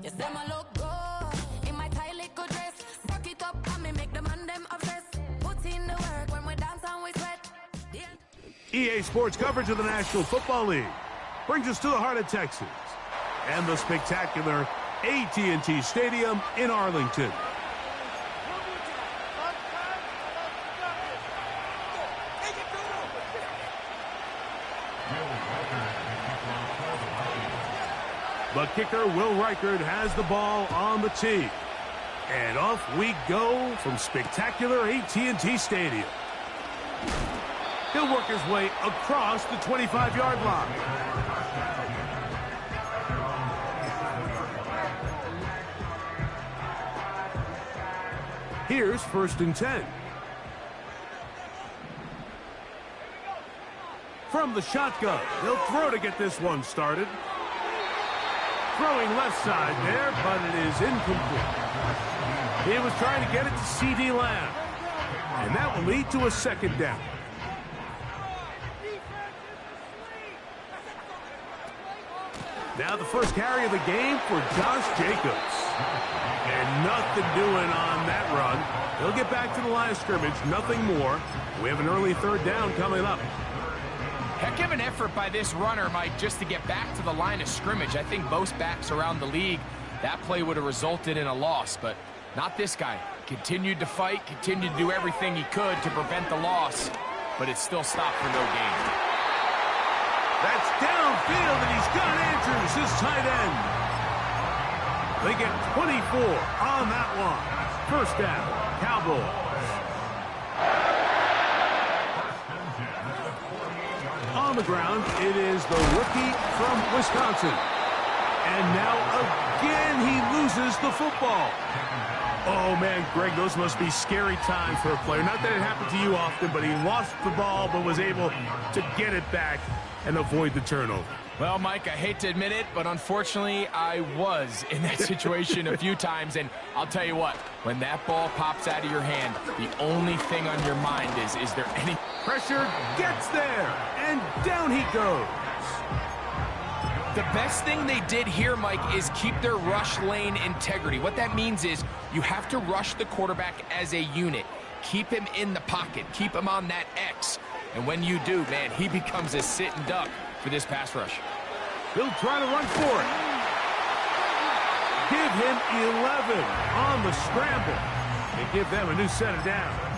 Yes, them a look good in my tight little dress. Rock it up and me make the man them obsessed. Put in the work when we dance and we sweat. EA Sports coverage of the National Football League brings us to the heart of Texas and the spectacular AT&T Stadium in Arlington. The kicker, Will Reichard, has the ball on the tee. And off we go from spectacular AT&T Stadium. He'll work his way across the 25-yard line. Here's 1st and 10. From the shotgun, he'll throw to get this one started. Throwing left side there, but it is incomplete. He was trying to get it to C.D. Lamb. And that will lead to a 2nd down. Now the first carry of the game for Josh Jacobs. And nothing doing on that run. He'll get back to the line of scrimmage, nothing more. We have an early 3rd down coming up. Heck of an effort by this runner, Mike, just to get back to the line of scrimmage. I think most backs around the league, that play would have resulted in a loss, but not this guy. Continued to fight, continued to do everything he could to prevent the loss, but it still stopped for no gain. That's downfield, and he's got Andrews, his tight end. They get 24 on that one. 1st down, Cowboys. On the ground, it is the rookie from Wisconsin. And now again, he loses the football. Oh, man, Greg, those must be scary times for a player. Not that it happened to you often, but he lost the ball but was able to get it back and avoid the turnover. Well, Mike, I hate to admit it, but unfortunately, I was in that situation a few times. And I'll tell you what, when that ball pops out of your hand, the only thing on your mind is there any... Pressure gets there, and down he goes. The best thing they did here, Mike, is keep their rush lane integrity. What that means is you have to rush the quarterback as a unit. Keep him in the pocket. Keep him on that X. And when you do, man, he becomes a sitting duck for this pass rush. He'll try to run for it. Give him 11 on the scramble. And give them a new set of downs.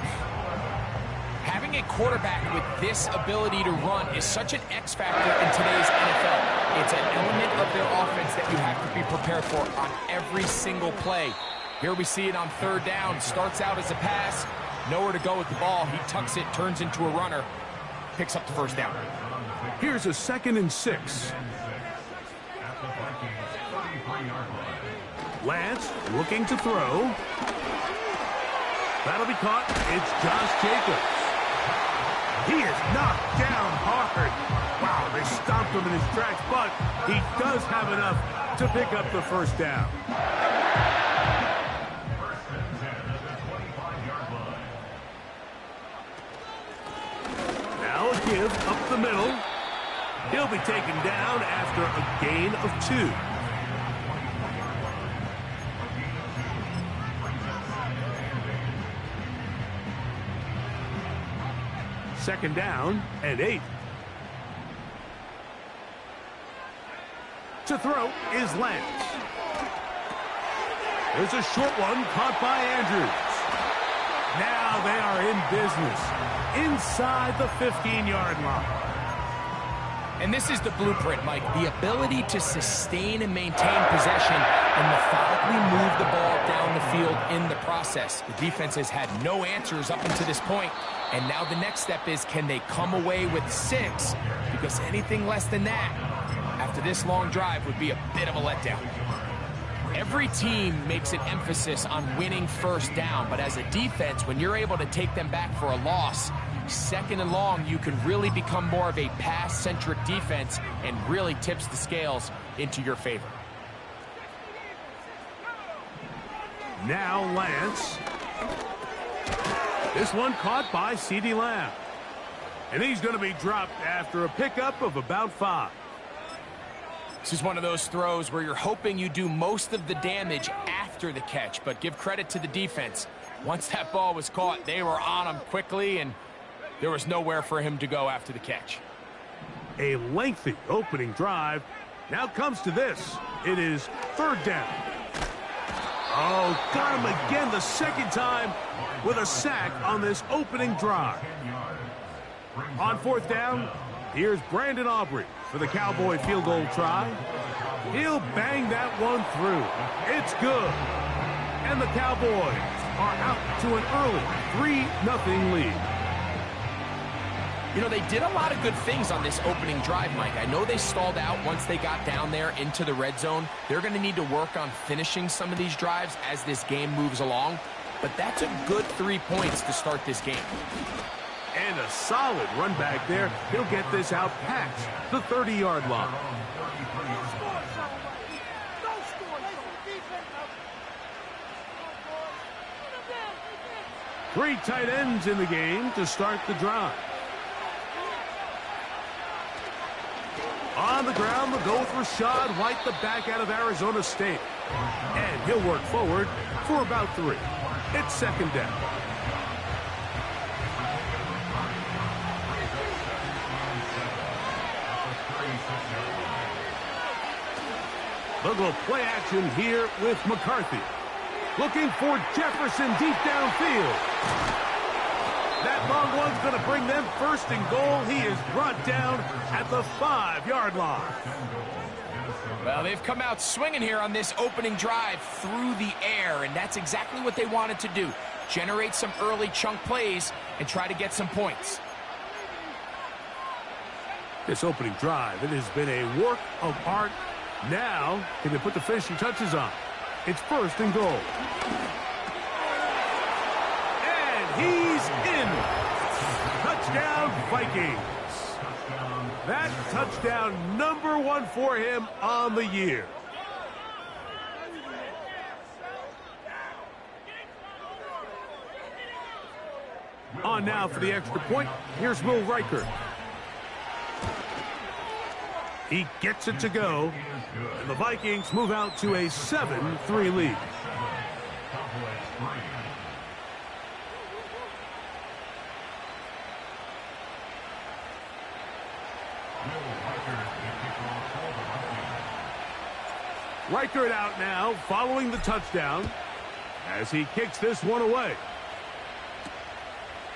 Having a quarterback with this ability to run is such an X factor in today's NFL. It's an element of their offense that you have to be prepared for on every single play. Here we see it on 3rd down. Starts out as a pass. Nowhere to go with the ball. He tucks it, turns into a runner. Picks up the 1st down. Here's a 2nd and 6. Lance looking to throw. That'll be caught. It's Josh Jacobs. He is knocked down hard. Wow, they stopped him in his tracks, but he does have enough to pick up the 1st down. Now a give up the middle. He'll be taken down after a gain of 2. Second down and 8. To throw is Lance. There's a short one caught by Andrews. Now they are in business inside the 15-yard line. And this is the blueprint, Mike. The ability to sustain and maintain possession and methodically move the ball down the field in the process. The defense has had no answers up until this point, and now the next step is, can they come away with 6? Because anything less than that, after this long drive, would be a bit of a letdown. Every team makes an emphasis on winning 1st down, but as a defense, when you're able to take them back for a loss, 2nd and long, you can really become more of a pass-centric defense and really tips the scales into your favor. Now Lance. This one caught by C.D. Lamb. And he's going to be dropped after a pickup of about 5. This is one of those throws where you're hoping you do most of the damage after the catch, but give credit to the defense. Once that ball was caught, they were on him quickly, and there was nowhere for him to go after the catch. A lengthy opening drive. Now comes to this. It is third down. Oh, got him again the second time with a sack on this opening drive. On fourth down, here's Brandon Aubrey for the Cowboy field goal try. He'll bang that one through. It's good. And the Cowboys are out to an early 3-0 lead. You know, they did a lot of good things on this opening drive, Mike. I know they stalled out once they got down there into the red zone. They're going to need to work on finishing some of these drives as this game moves along. But that's a good 3 points to start this game. And a solid run back there. He'll get this out past the 30-yard line. Three tight ends in the game to start the drive. On the ground, they'll go with Rashad White, the back out of Arizona State. And he'll work forward for about 3. It's second down. They'll go play action here with McCarthy. Looking for Jefferson deep downfield. That long one's going to bring them first and goal. He is brought down at the 5-yard line. Well, they've come out swinging here on this opening drive through the air, and that's exactly what they wanted to do. Generate some early chunk plays and try to get some points. This opening drive, it has been a work of art. Now, can they put the finishing touches on? It's first and goal. And he's in. Touchdown, Vikings. That touchdown number 1 for him on the year. On now for the extra point. Here's Will Reichert. He gets it to go, and the Vikings move out to a 7-3 lead. Reichert out now, following the touchdown, as he kicks this one away.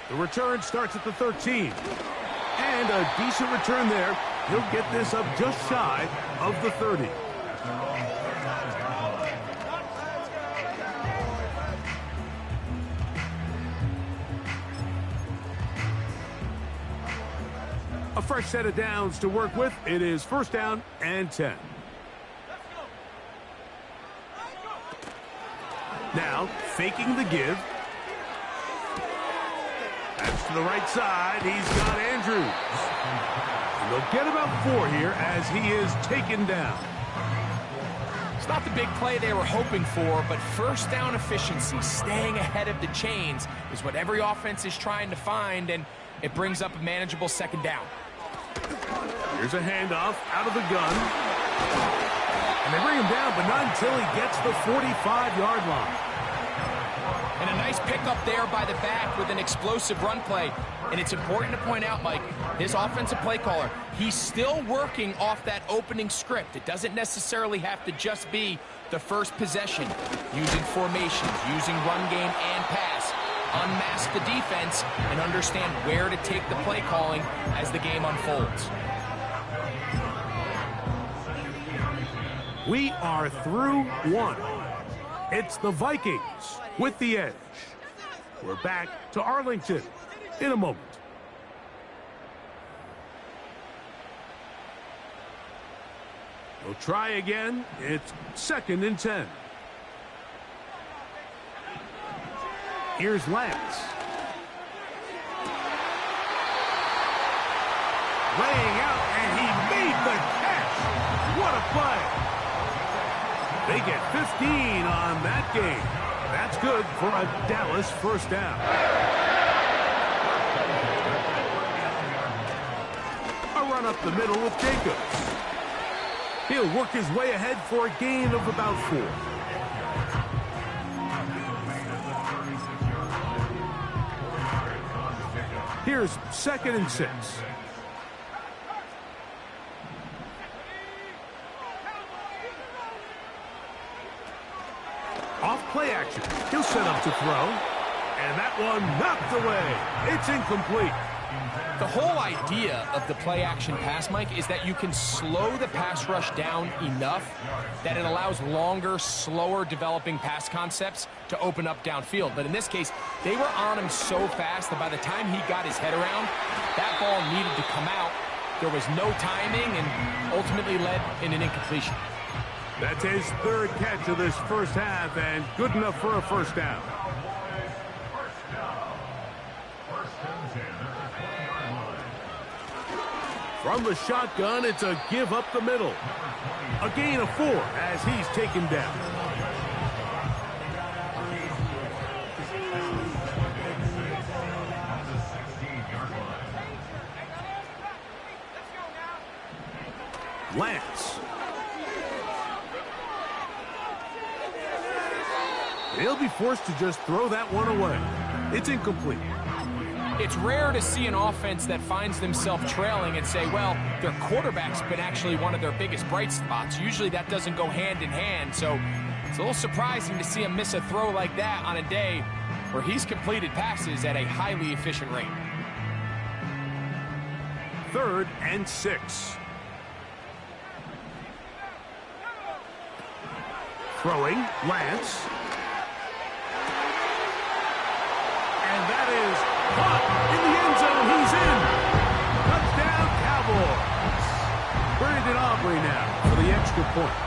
The return starts at the 13. And a decent return there. He'll get this up just shy of the 30. A fresh set of downs to work with. It is first down and 10. Now, faking the give. That's to the right side. He's got Andrews. And they'll get about 4 here as he is taken down. It's not the big play they were hoping for, but first down efficiency, staying ahead of the chains, is what every offense is trying to find, and it brings up a manageable second down. Here's a handoff out of the gun. And they bring him down, but not until he gets the 45-yard line. And a nice pickup there by the back with an explosive run play. And it's important to point out, Mike, this offensive play caller, he's still working off that opening script. It doesn't necessarily have to just be the first possession. Using formations, using run game and pass. Unmask the defense and understand where to take the play calling as the game unfolds. We are through 1. It's the Vikings with the edge. We're back to Arlington in a moment. We'll try again. It's second and 10. Here's Lance. Laying out, and he made the catch. What a play. They get 15 on that game. That's good for a Dallas first down. A run up the middle with Jacobs. He'll work his way ahead for a gain of about 4. Here's 2nd and 6. Off play action. He'll set up to throw. And that one knocked away. It's incomplete. The whole idea of the play action pass, Mike, is that you can slow the pass rush down enough that it allows longer, slower developing pass concepts to open up downfield. But in this case, they were on him so fast that by the time he got his head around, that ball needed to come out. There was no timing and ultimately led in an incompletion. That's his 3rd catch of this first half and good enough for a first down. From the shotgun, it's a give up the middle. A gain of 4 as he's taken down. Lance. He'll be forced to just throw that one away. It's incomplete. It's rare to see an offense that finds themselves trailing and say, well, their quarterback's been actually one of their biggest bright spots. Usually that doesn't go hand in hand, so it's a little surprising to see him miss a throw like that on a day where he's completed passes at a highly efficient rate. 3rd and 6. Throwing, Lance. And that is caught in the end zone. He's in. Touchdown, Cowboys. Brandon Aubrey now for the extra point.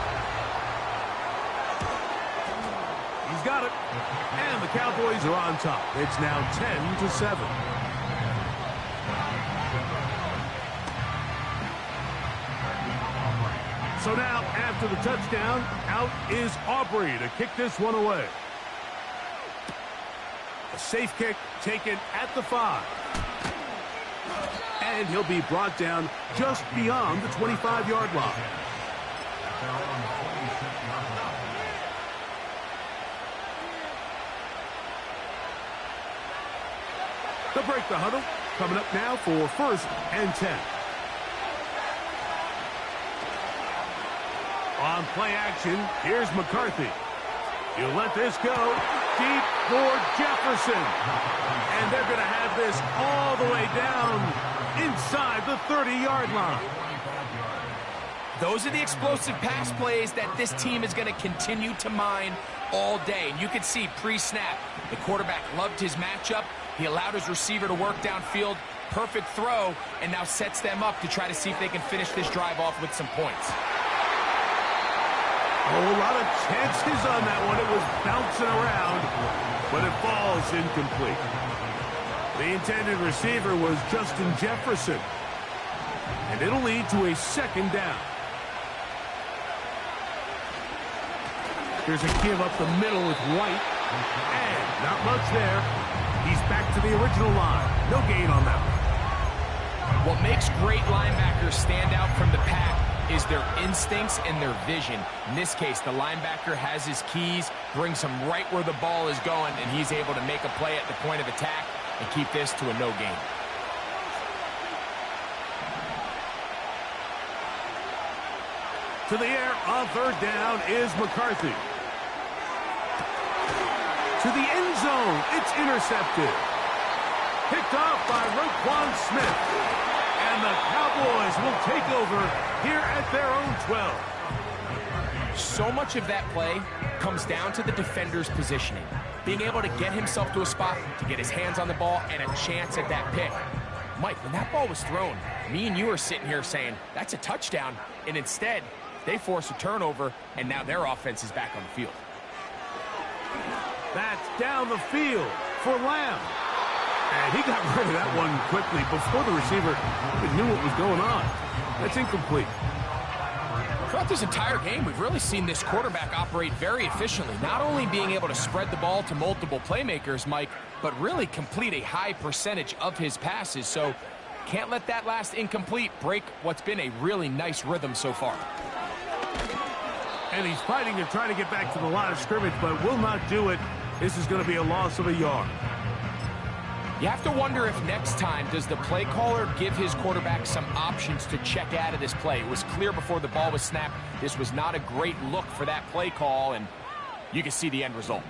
He's got it. And the Cowboys are on top. It's now 10-7. So now, after the touchdown, out is Aubrey to kick this one away. A safe kick taken at the 5. And he'll be brought down just beyond the 25-yard line. They'll break the huddle. Coming up now for 1st and 10. On play action, here's McCarthy. He'll let this go deep for Jefferson. And they're going to have this all the way down inside the 30-yard line. Those are the explosive pass plays that this team is going to continue to mine all day. And you can see pre-snap, the quarterback loved his matchup. He allowed his receiver to work downfield. Perfect throw, and now sets them up to try to see if they can finish this drive off with some points. A whole lot of chances on that one. It was bouncing around, but it falls incomplete. The intended receiver was Justin Jefferson, and it'll lead to a 2nd down. Here's a give up the middle with White, and not much there. He's back to the original line. No gain on that one. What makes great linebackers stand out from the pack is their instincts and their vision. In this case, the linebacker has his keys, brings him right where the ball is going, and he's able to make a play at the point of attack and keep this to a no gain. To the air on 3rd down is McCarthy. To the end zone, it's intercepted. Picked off by Roquan Smith. And the Cowboys will take over here at their own 12. So much of that play comes down to the defender's positioning. Being able to get himself to a spot, to get his hands on the ball, and a chance at that pick. Mike, when that ball was thrown, me and you are sitting here saying, that's a touchdown. And instead, they force a turnover, and now their offense is back on the field. That's down the field for Lamb. And he got rid of that one quickly before the receiver even knew what was going on. That's incomplete. Throughout this entire game, we've really seen this quarterback operate very efficiently, not only being able to spread the ball to multiple playmakers, Mike, but really complete a high percentage of his passes. So can't let that last incomplete break what's been a really nice rhythm so far. And he's fighting to try to get back to the line of scrimmage, but will not do it. This is going to be a loss of a yard. You have to wonder if next time does the play caller give his quarterback some options to check out of this play. It was clear before the ball was snapped. This was not a great look for that play call, and you can see the end result.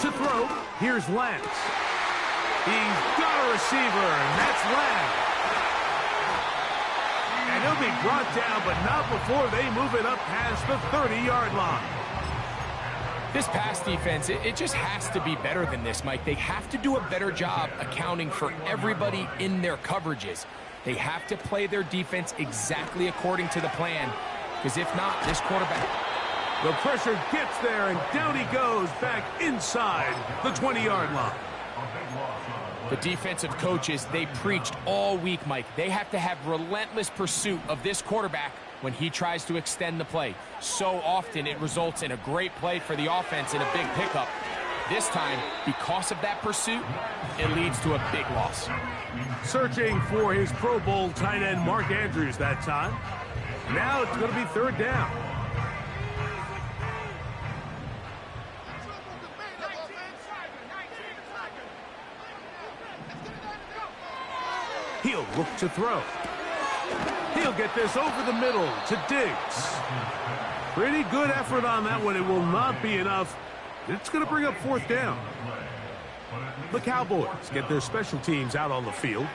To throw, here's Lance. He's got a receiver, and that's Lance. And he'll be brought down, but not before they move it up past the 30-yard line. This pass defense, it just has to be better than this, Mike. They have to do a better job accounting for everybody in their coverages. They have to play their defense exactly according to the plan, because if not, this quarterback... The pressure gets there, and down he goes back inside the 20-yard line. The defensive coaches, they preached all week, Mike. They have to have relentless pursuit of this quarterback when he tries to extend the play. So often it results in a great play for the offense and a big pickup. This time, because of that pursuit, it leads to a big loss. Searching for his Pro Bowl tight end Mark Andrews that time. Now it's going to be third down. He'll look to throw. He'll get this over the middle to Diggs. Pretty good effort on that one. It will not be enough. It's going to bring up fourth down. The Cowboys get their special teams out on the field.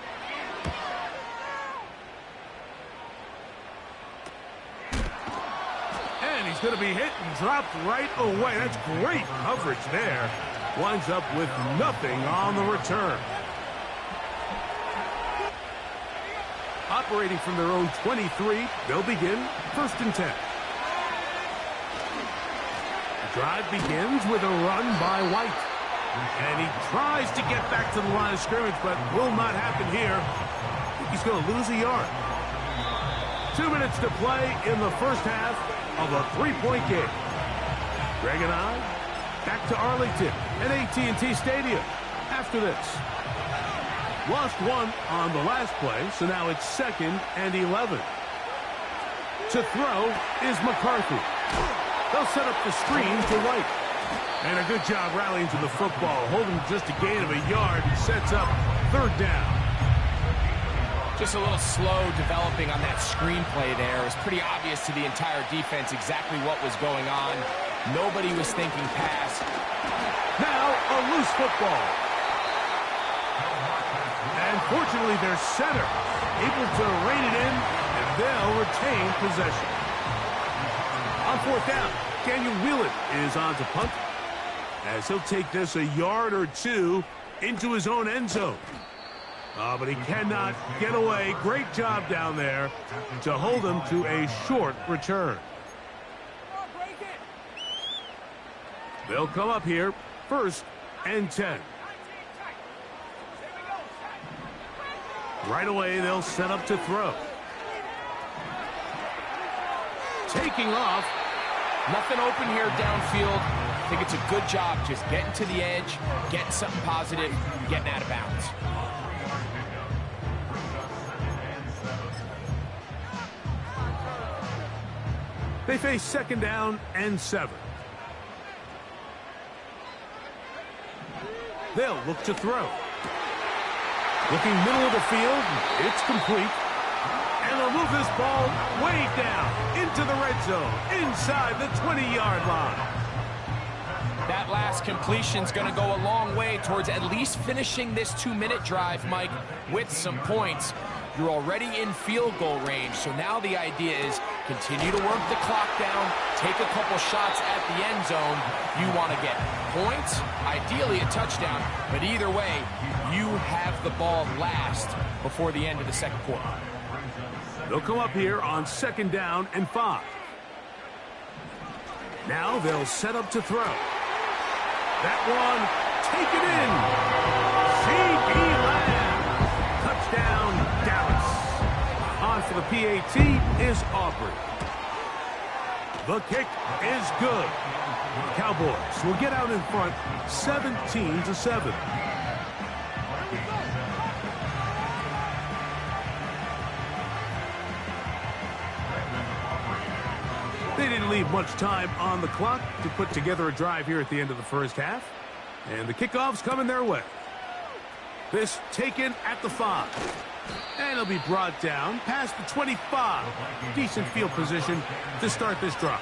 And he's going to be hit and dropped right away. That's great coverage there. Winds up with nothing on the return. Operating from their own 23, they'll begin 1st and 10. The drive begins with a run by White. And he tries to get back to the line of scrimmage, but will not happen here. I think he's going to lose a yard. 2 minutes to play in the first half of a 3-point game. Greg and I back to Arlington at AT&T Stadium after this. Lost one on the last play, so now it's 2nd and 11. To throw is McCarthy. They'll set up the screen to White. And a good job rallying to the football, holding just a gain of a yard. He sets up third down. Just a little slow developing on that screenplay there. It was pretty obvious to the entire defense exactly what was going on. Nobody was thinking pass. Now a loose football. And fortunately, their center able to rein it in, and they'll retain possession. On fourth down, GWil is on to punt, as he'll take this a yard or two into his own end zone. But he cannot get away. Great job down there to hold him to a short return. They'll come up here, 1st and 10. Right away, they'll set up to throw. Taking off. Nothing open here downfield. I think it's a good job just getting to the edge, getting something positive, getting out of bounds. They face 2nd down and 7. They'll look to throw. Looking middle of the field, it's complete. And they'll move this ball way down into the red zone, inside the 20-yard line. That last completion's going to go a long way towards at least finishing this 2-minute drive, Mike, with some points. You're already in field goal range, so now the idea is continue to work the clock down, take a couple shots at the end zone. You want to get points, ideally a touchdown, but either way, you have the ball last before the end of the second quarter. They'll come up here on 2nd down and 5. Now they'll set up to throw. That one, take it in. C.D. Lamb. Touchdown, Dallas. On for the PAT is Aubrey. The kick is good. Cowboys will get out in front 17-7. didn't leave much time on the clock to put together a drive here at the end of the first half. And the kickoff's coming their way. This taken at the 5. And it'll be brought down past the 25. Decent field position to start this drive.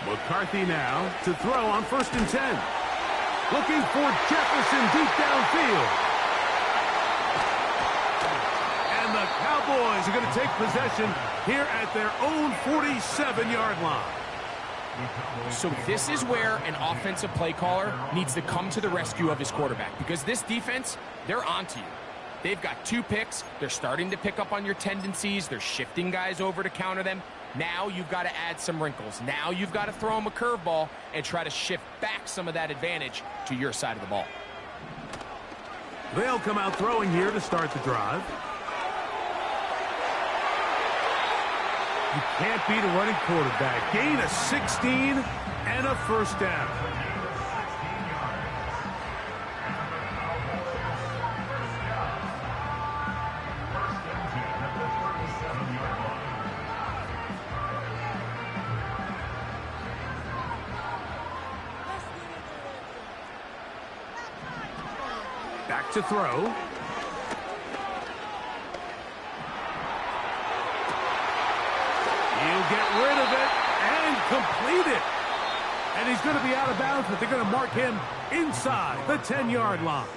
McCarthy now to throw on 1st and 10. Looking for Jefferson deep downfield. And the Cowboys are going to take possession here at their own 47-yard line. So this is where an offensive play caller needs to come to the rescue of his quarterback, because this defense, they're onto you. They've got 2 picks. They're starting to pick up on your tendencies. They're shifting guys over to counter them. Now you've got to add some wrinkles. Now you've got to throw them a curveball and try to shift back some of that advantage to your side of the ball. They'll come out throwing here to start the drive. You can't beat a running quarterback. Gain of 16 and a 1st down. Back to throw. He'll get rid of it and complete it. And he's going to be out of bounds, but they're going to mark him inside the 10-yard line.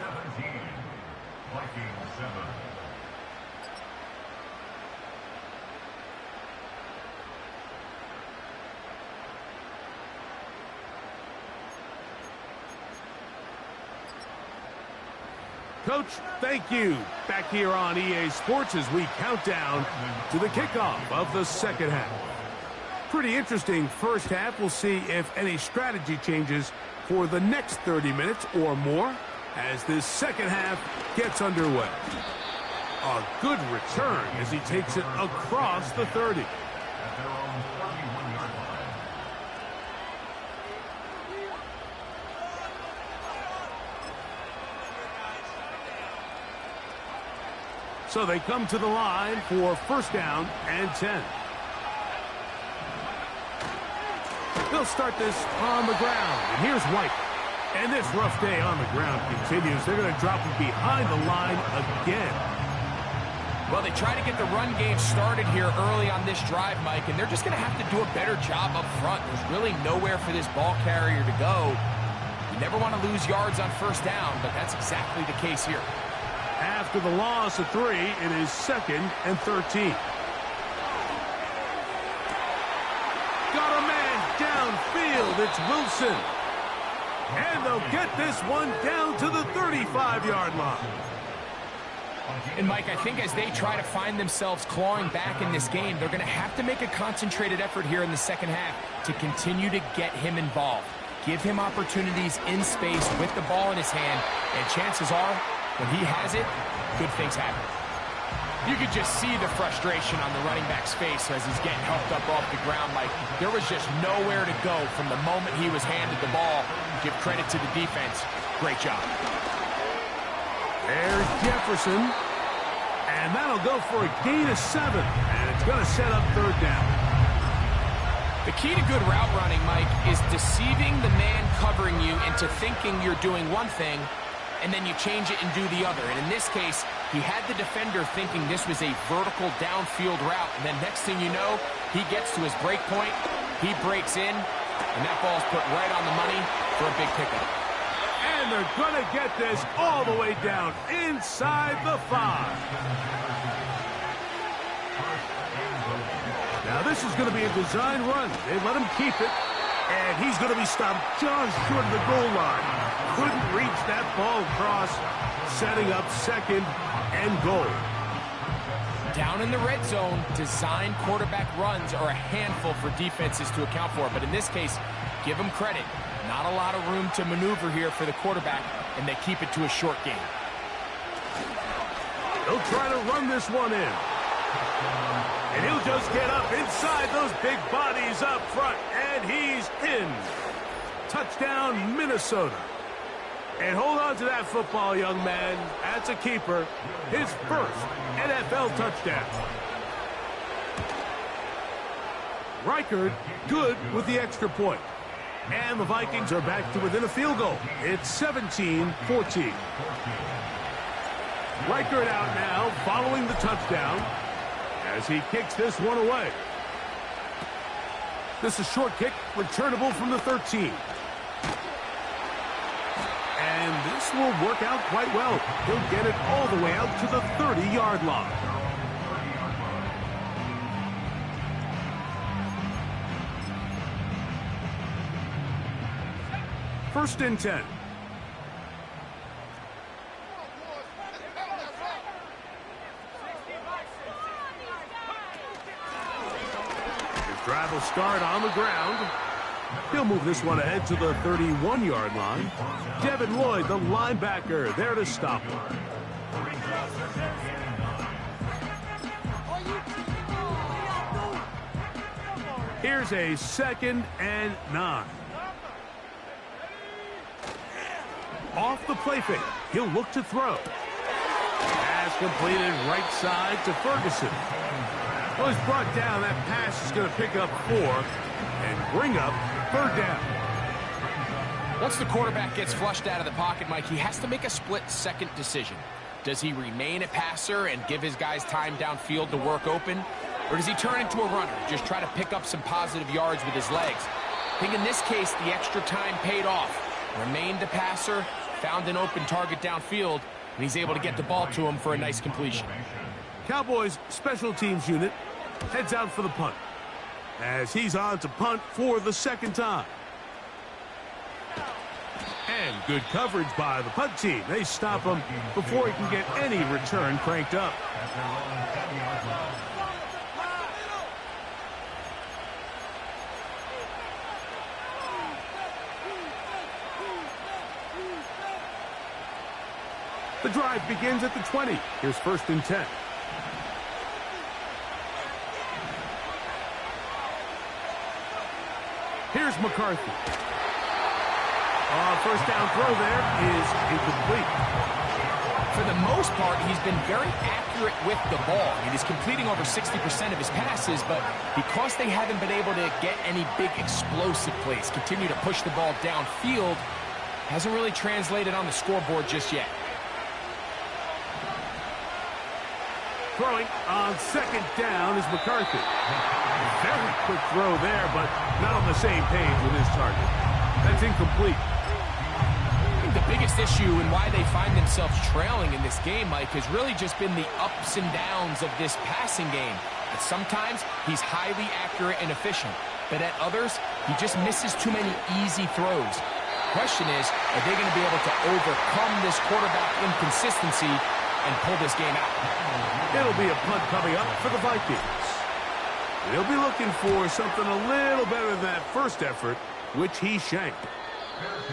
Coach, thank you. Back here on EA Sports as we count down to the kickoff of the second half. Pretty interesting first half. We'll see if any strategy changes for the next 30 minutes or more as this second half gets underway. A good return as he takes it across the 30. So they come to the line for 1st down and 10. They'll start this on the ground. And here's White. And this rough day on the ground continues. They're going to drop him behind the line again. Well, they try to get the run game started here early on this drive, Mike, and they're just going to have to do a better job up front. There's really nowhere for this ball carrier to go. You never want to lose yards on 1st down, but that's exactly the case here. After the loss of 3, it is 2nd and 13. Got a man downfield. It's Wilson. And they'll get this one down to the 35-yard line. And, Mike, I think as they try to find themselves clawing back in this game, they're going to have to make a concentrated effort here in the second half to continue to get him involved. Give him opportunities in space with the ball in his hand, and chances are, when he has it, good things happen. You could just see the frustration on the running back's face as he's getting helped up off the ground. Like, there was just nowhere to go from the moment he was handed the ball. Give credit to the defense. Great job. There's Jefferson. And that'll go for a gain of 7. And it's going to set up 3rd down. The key to good route running, Mike, is deceiving the man covering you into thinking you're doing one thing, and then you change it and do the other. And in this case, he had the defender thinking this was a vertical downfield route. And then next thing you know, he gets to his break point, he breaks in, and that ball's put right on the money for a big pickup. And they're going to get this all the way down inside the 5. Now this is going to be a design run. They let him keep it, and he's going to be stopped just short of the goal line. Couldn't reach that ball across, setting up 2nd and goal. Down in the red zone, design quarterback runs are a handful for defenses to account for. But in this case, give them credit. Not a lot of room to maneuver here for the quarterback, and they keep it to a short game. They'll try to run this one in. And he'll just get up inside those big bodies up front, and he's in. Touchdown, Minnesota. And hold on to that football, young man. That's a keeper. His first NFL touchdown. Reichard good with the extra point. And the Vikings are back to within a field goal. It's 17-14. Reichard out now following the touchdown as he kicks this one away. This is a short kick, returnable from the 13. And this will work out quite well. He'll get it all the way out to the 30-yard line. First and 10. His drive will start on the ground. He'll move this one ahead to the 31-yard line. Devin Lloyd, the linebacker, there to stop him. Here's a 2nd and 9. Off the play fake. He'll look to throw. Pass completed right side to Ferguson. Well, he's brought down. That pass is going to pick up 4 and bring up 3rd down. Once the quarterback gets flushed out of the pocket, Mike, he has to make a split-second decision. Does he remain a passer and give his guys time downfield to work open? Or does he turn into a runner, just try to pick up some positive yards with his legs? I think in this case, the extra time paid off. Remained a passer, found an open target downfield, and he's able to get the ball to him for a nice completion. Cowboys special teams unit heads out for the punt as he's on to punt for the 2nd time. And good coverage by the punt team. They stop him before he can get any return cranked up. The drive begins at the 20. Here's 1st and 10. Here's McCarthy. First down throw there is incomplete. For the most part, he's been very accurate with the ball. I mean, he's completing over 60% of his passes, but because they haven't been able to get any big explosive plays, continue to push the ball downfield, hasn't really translated on the scoreboard just yet. Throwing on 2nd down is McCarthy. Very quick throw there, but not on the same page with his target. That's incomplete. I think the biggest issue and why they find themselves trailing in this game, Mike, has really just been the ups and downs of this passing game. At sometimes, he's highly accurate and efficient, but at others, he just misses too many easy throws. Question is, are they going to be able to overcome this quarterback inconsistency and pull this game out? It'll be a punt coming up for the Vikings. They'll be looking for something a little better than that first effort, which he shanked.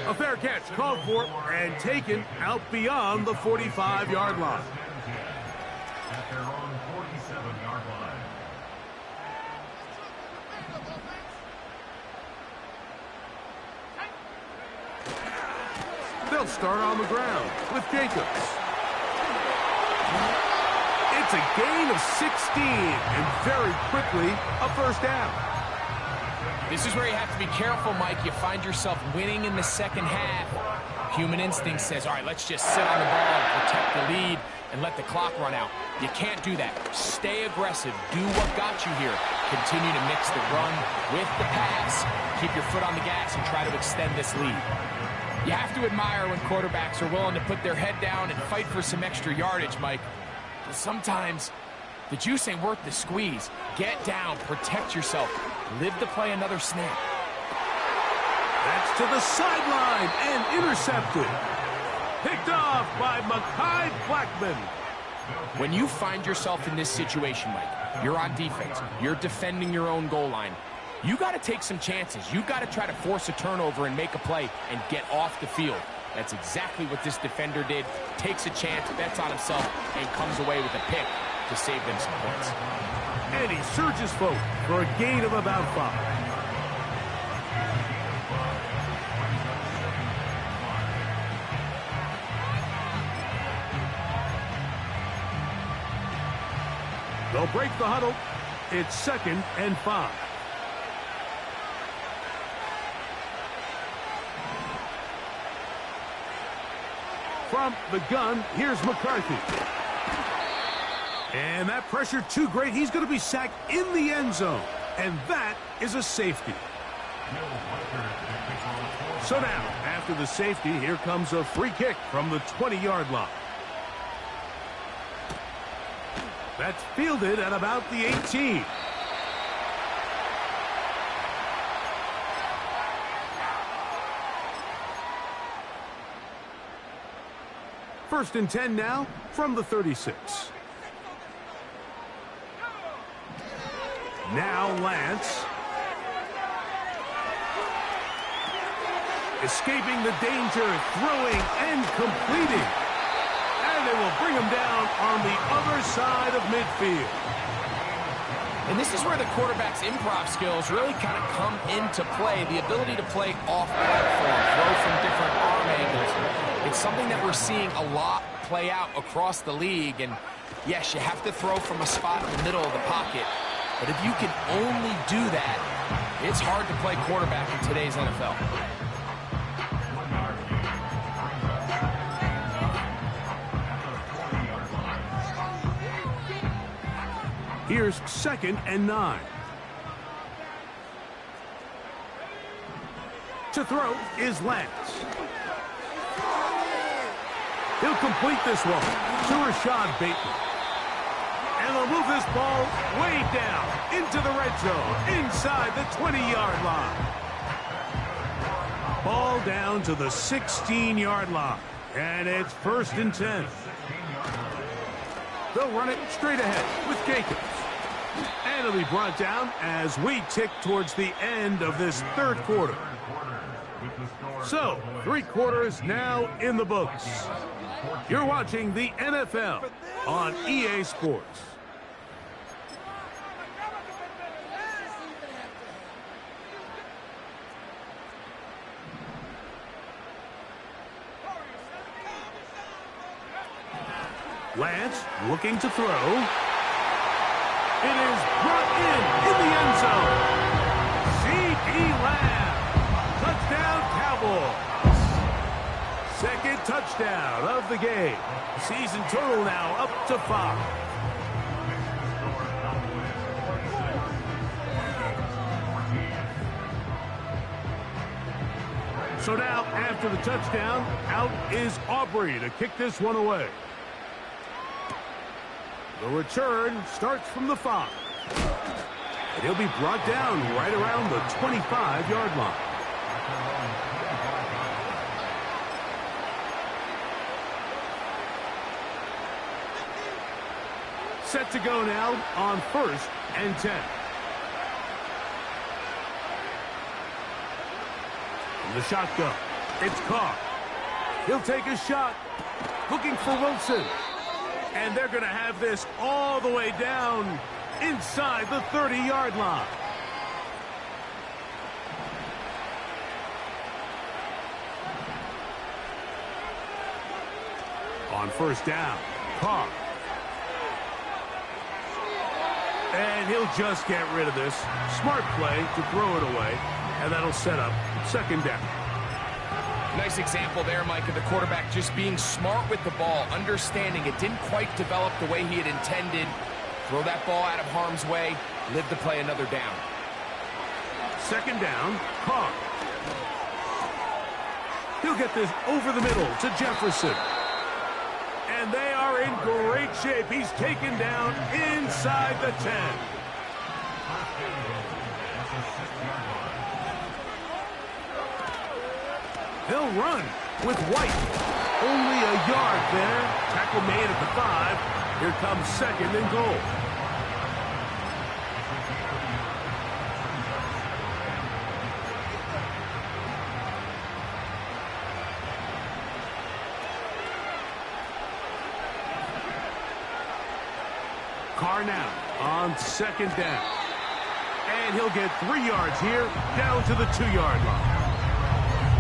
A fair catch called for and taken out beyond the 45-yard line. At their own 47-yard line. They'll start on the ground with Jacobs. It's a gain of 16, and very quickly, a first down. This is where you have to be careful, Mike. You find yourself winning in the second half. Human instinct says, all right, let's just sit on the ball, protect the lead, and let the clock run out. You can't do that. Stay aggressive. Do what got you here. Continue to mix the run with the pass. Keep your foot on the gas and try to extend this lead. You have to admire when quarterbacks are willing to put their head down and fight for some extra yardage, Mike. But sometimes the juice ain't worth the squeeze. Get down, protect yourself, live to play another snap. That's to the sideline and intercepted. Picked off by Mekhi Blackman. When you find yourself in this situation, Mike, you're on defense, you're defending your own goal line, you got to take some chances. You got to try to force a turnover and make a play and get off the field. That's exactly what this defender did. Takes a chance, bets on himself, and comes away with a pick to save them some points. And he surges forward for a gain of about 5. They'll break the huddle. It's 2nd and 5. From the gun, here's McCarthy. And that pressure too great. He's going to be sacked in the end zone. And that is a safety. So now, after the safety, here comes a free kick from the 20-yard line. That's fielded at about the 18. First and 10 now from the 36. Now Lance. Escaping the danger, throwing and completing. And they will bring him down on the other side of midfield. And this is where the quarterback's improv skills really kind of come into play. The ability to play off platform, throw from different arm angles. It's something that we're seeing a lot play out across the league. And yes, you have to throw from a spot in the middle of the pocket. But if you can only do that, it's hard to play quarterback in today's NFL. Here's 2nd and 9. To throw is Lance. He'll complete this one to Rashad Bateman. And they'll move this ball way down into the red zone, inside the 20-yard line. Ball down to the 16-yard line. And it's 1st and 10. They'll run it straight ahead with Jacobs. And it'll be brought down as we tick towards the end of this 3rd quarter. So, 3 quarters now in the books. You're watching the NFL on EA Sports. Lance looking to throw. It is brought in the end zone. C.D. Lamb. Touchdown, Cowboys. 2nd touchdown of the game. Season total now up to 5. So now, after the touchdown, out is Aubrey to kick this one away. The return starts from the 5. And he'll be brought down right around the 25-yard line. Set to go now on 1st and 10. From the shotgun, it's Carr. He'll take a shot, looking for Wilson. And they're going to have this all the way down inside the 30-yard line. On 1st down, Carr. And he'll just get rid of this. Smart play to throw it away. And that'll set up 2nd down. Nice example there, Mike, of the quarterback just being smart with the ball, understanding it didn't quite develop the way he had intended. Throw that ball out of harm's way, live to play another down. 2nd down, Carr. He'll get this over the middle to Jefferson. And they are in great shape. He's taken down inside the 10. They'll run with White. Only a yard there. Tackle made at the 5. Here comes 2nd and goal. Carr now on 2nd down. And he'll get 3 yards here, down to the 2-yard line.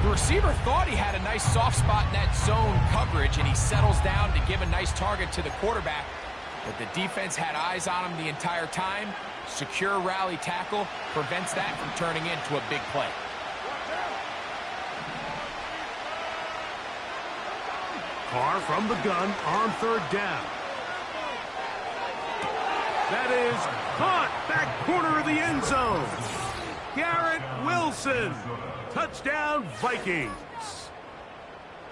The receiver thought he had a nice soft spot in that zone coverage, and he settles down to give a nice target to the quarterback. But the defense had eyes on him the entire time. Secure rally tackle prevents that from turning into a big play. Carr from the gun on third down. That is caught, back corner of the end zone. Garrett Wilson, touchdown Vikings.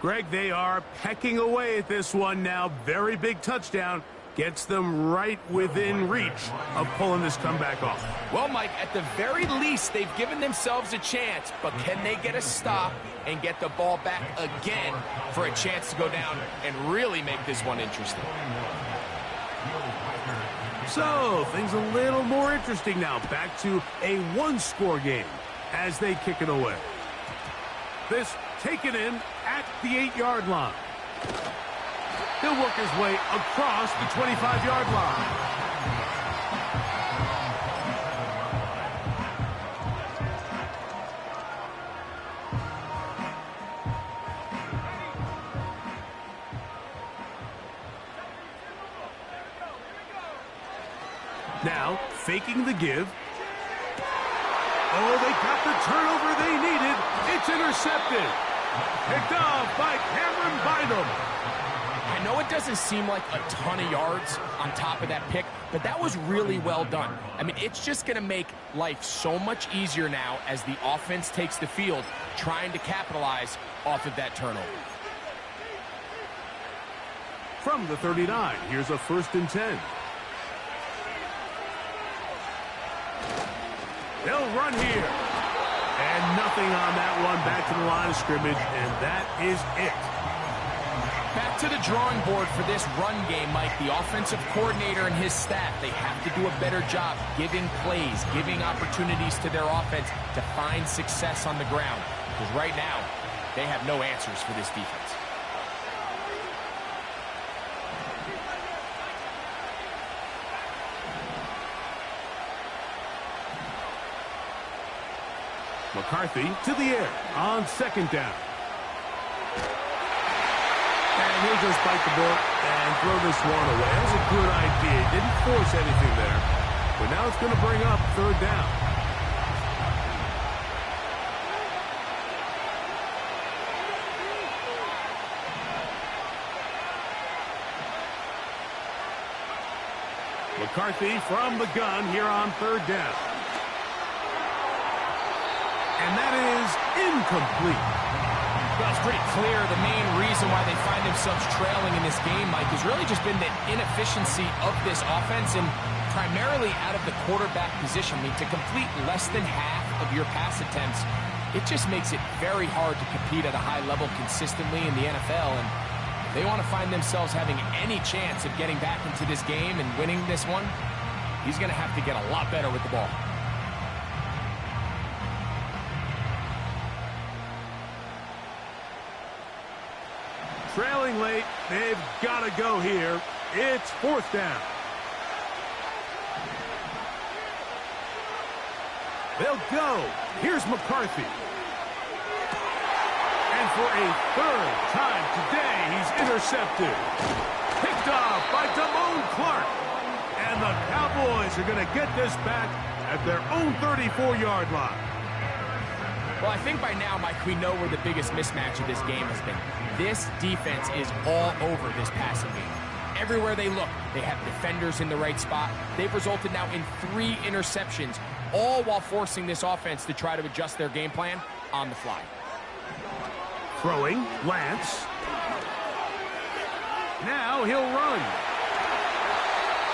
Greg, they are pecking away at this one now. Very big touchdown. Gets them right within reach of pulling this comeback off. Well, Mike, at the very least, they've given themselves a chance, but can they get a stop and get the ball back again for a chance to go down and really make this one interesting? So, things a little more interesting now. Back to a one-score game as they kick it away. This taken in at the 8-yard line. He'll work his way across the 25-yard line. Now, faking the give. Oh, they got the turnover they needed. It's intercepted. Picked off by Cameron Bynum. I know it doesn't seem like a ton of yards on top of that pick, but that was really well done. I mean, it's just going to make life so much easier now as the offense takes the field, trying to capitalize off of that turnover. From the 39, here's a 1st and 10. They'll run here. And nothing on that one. Back to the line of scrimmage, and that is it. Back to the drawing board for this run game, Mike. The offensive coordinator and his staff, they have to do a better job giving plays, giving opportunities to their offense to find success on the ground. Because right now, they have no answers for this defense. McCarthy to the air on 2nd down. And he'll just bite the bullet and throw this one away. That was a good idea. Didn't force anything there. But now it's going to bring up 3rd down. McCarthy from the gun here on 3rd down. And that is incomplete. Well, it's pretty clear the main reason why they find themselves trailing in this game, Mike, has really just been the inefficiency of this offense and primarily out of the quarterback position. I mean, to complete less than half of your pass attempts, it just makes it very hard to compete at a high level consistently in the NFL. And if they want to find themselves having any chance of getting back into this game and winning this one, he's going to have to get a lot better with the ball. Trailing late, they've got to go here. It's 4th down. They'll go. Here's McCarthy. And for a 3rd time today, he's intercepted. Picked off by Damone Clark. And the Cowboys are going to get this back at their own 34-yard line. Well, I think by now, Mike, we know where the biggest mismatch of this game has been. This defense is all over this passing game. Everywhere they look, they have defenders in the right spot. They've resulted now in 3 interceptions, all while forcing this offense to try to adjust their game plan on the fly. Throwing, Lance. Now he'll run.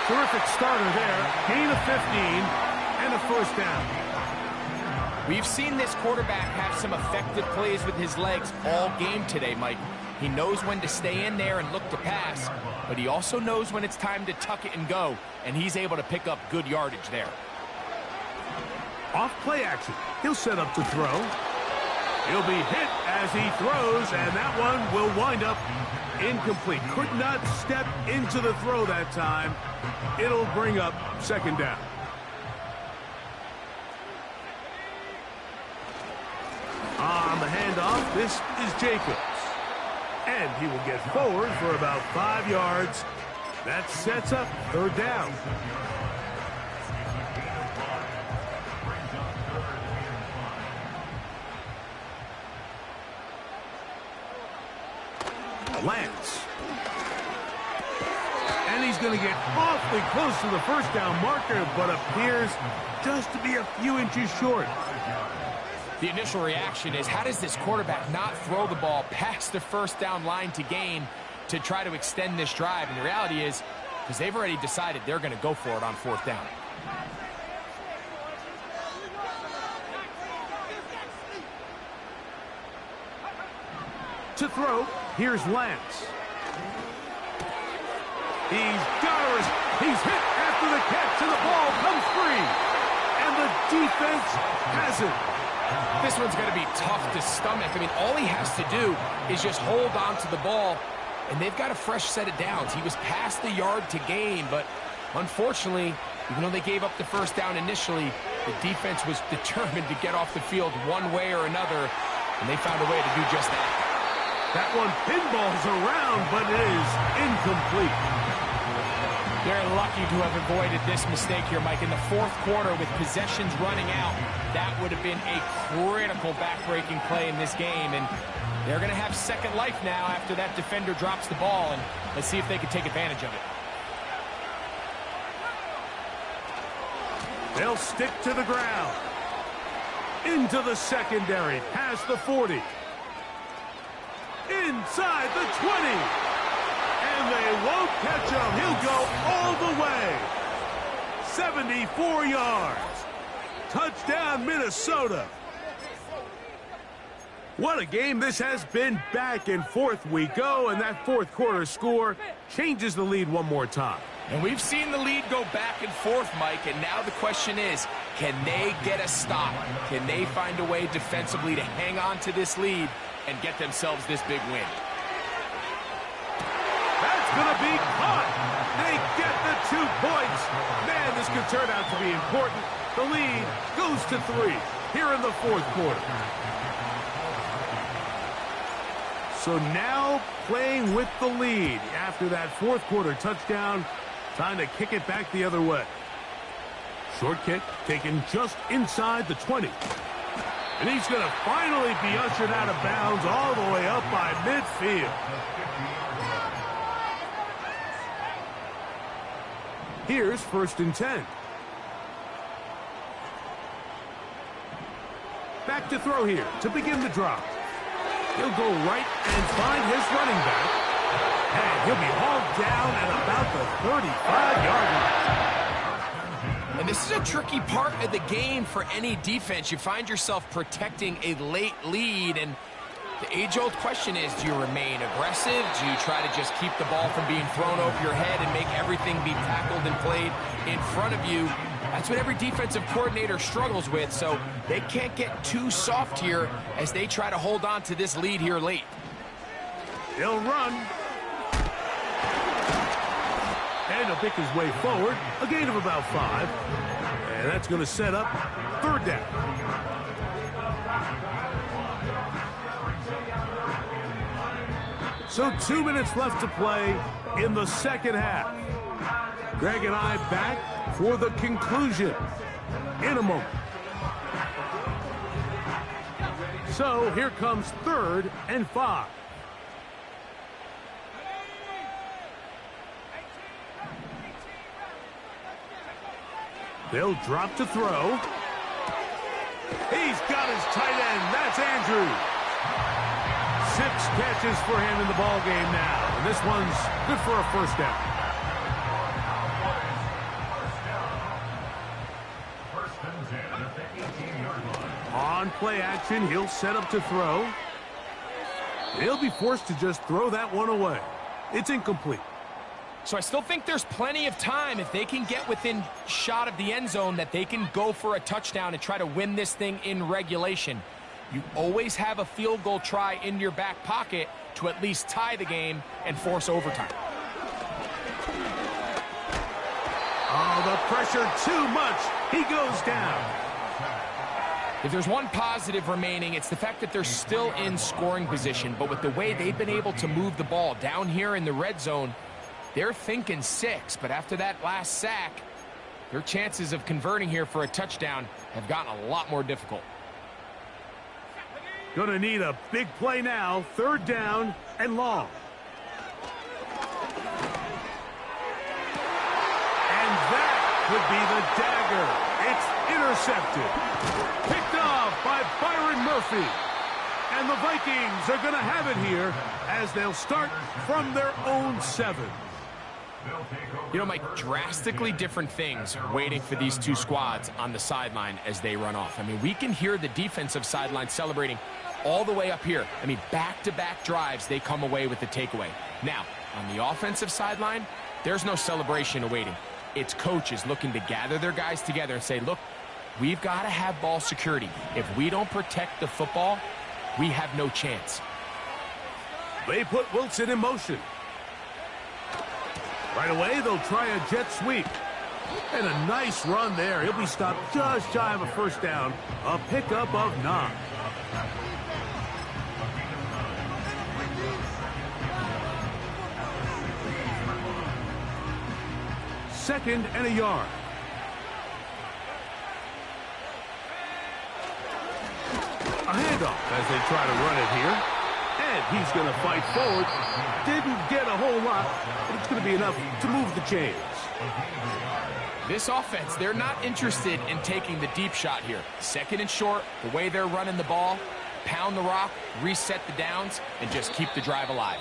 Terrific starter there. Gain of 15 and a 1st down. We've seen this quarterback have some effective plays with his legs all game today, Mike. He knows when to stay in there and look to pass, but he also knows when it's time to tuck it and go, and he's able to pick up good yardage there. Off play action. He'll set up to throw. He'll be hit as he throws, and that one will wind up incomplete. Could not step into the throw that time. It'll bring up 2nd down. On the handoff, this is Jacobs. And he will get forward for about 5 yards. That sets up third down. Lance. And he's going to get awfully close to the first down marker, but appears just to be a few inches short. The initial reaction is, how does this quarterback not throw the ball past the first down line to gain to try to extend this drive? And the reality is, because they've already decided they're going to go for it on fourth down. To throw, here's Lance. He's hit after the catch, and the ball comes free. And the defense has it. This one's going to be tough to stomach. I mean, all he has to do is just hold on to the ball, and they've got a fresh set of downs. He was past the yard to gain, but unfortunately, even though they gave up the first down initially, the defense was determined to get off the field one way or another, and they found a way to do just that. That one pinballs around, but it is incomplete. They're lucky to have avoided this mistake here, Mike. In the fourth quarter, with possessions running out, that would have been a critical back-breaking play in this game. And they're going to have second life now after that defender drops the ball. And let's see if they can take advantage of it. They'll stick to the ground. Into the secondary, past the 40. Inside the 20. And they won't catch him. He'll go all the way. 74 yards. Touchdown, Minnesota. What a game this has been. Back and forth we go, and that fourth quarter score changes the lead one more time. And we've seen the lead go back and forth, Mike, and now the question is, can they get a stop? Can they find a way defensively to hang on to this lead and get themselves this big win? That's going to be caught. They get the 2 points. Man, this could turn out to be important. The lead goes to 3 here in the fourth quarter. So now playing with the lead after that fourth quarter touchdown, time to kick it back the other way. Short kick taken just inside the 20. And he's going to finally be ushered out of bounds all the way up by midfield. Here's 1st and 10. Back to throw here to begin the drive. He'll go right and find his running back. And he'll be hauled down at about the 35-yard line. And this is a tricky part of the game for any defense. You find yourself protecting a late lead, and the age-old question is, do you remain aggressive? Do you try to just keep the ball from being thrown over your head and make everything be tackled and played in front of you? That's what every defensive coordinator struggles with, so they can't get too soft here as they try to hold on to this lead here late. He'll run. And he'll pick his way forward, a gain of about 5. And that's going to set up third down. So 2 minutes left to play in the second half. Greg and I back for the conclusion in a moment. So here comes 3rd and 5. They'll drop to throw. He's got his tight end. That's Andrews. 6 catches for him in the ball game now. And this one's good for a first down. On play action, he'll set up to throw. He'll be forced to just throw that one away. It's incomplete. So I still think there's plenty of time if they can get within shot of the end zone that they can go for a touchdown and try to win this thing in regulation. You always have a field goal try in your back pocket to at least tie the game and force overtime. Oh, the pressure too much. He goes down. If there's one positive remaining, it's the fact that they're still in scoring position. But with the way they've been able to move the ball down here in the red zone, They're thinking 6, but after that last sack, their chances of converting here for a touchdown have gotten a lot more difficult. Gonna need a big play now. 3rd down and long. And that could be the dagger. It's intercepted. Picked off by Byron Murphy. And the Vikings are going to have it here as they'll start from their own 7. You know, Mike, drastically different things waiting for these two squads on the sideline as they run off. I mean, we can hear the defensive sideline celebrating all the way up here. I mean, back-to-back drives, they come away with the takeaway. Now, on the offensive sideline, there's no celebration awaiting. It's coaches looking to gather their guys together and say, look, we've got to have ball security. If we don't protect the football, we have no chance. They put Wilson in motion. Right away, they'll try a jet sweep. And a nice run there. He'll be stopped just shy of a 1st down. A pickup of 9. Second and a yard. A handoff as they try to run it here. And he's going to fight forward. Didn't get a whole lot, but it's going to be enough to move the chains. This offense, they're not interested in taking the deep shot here. 2nd and short, the way they're running the ball, pound the rock, reset the downs, and just keep the drive alive.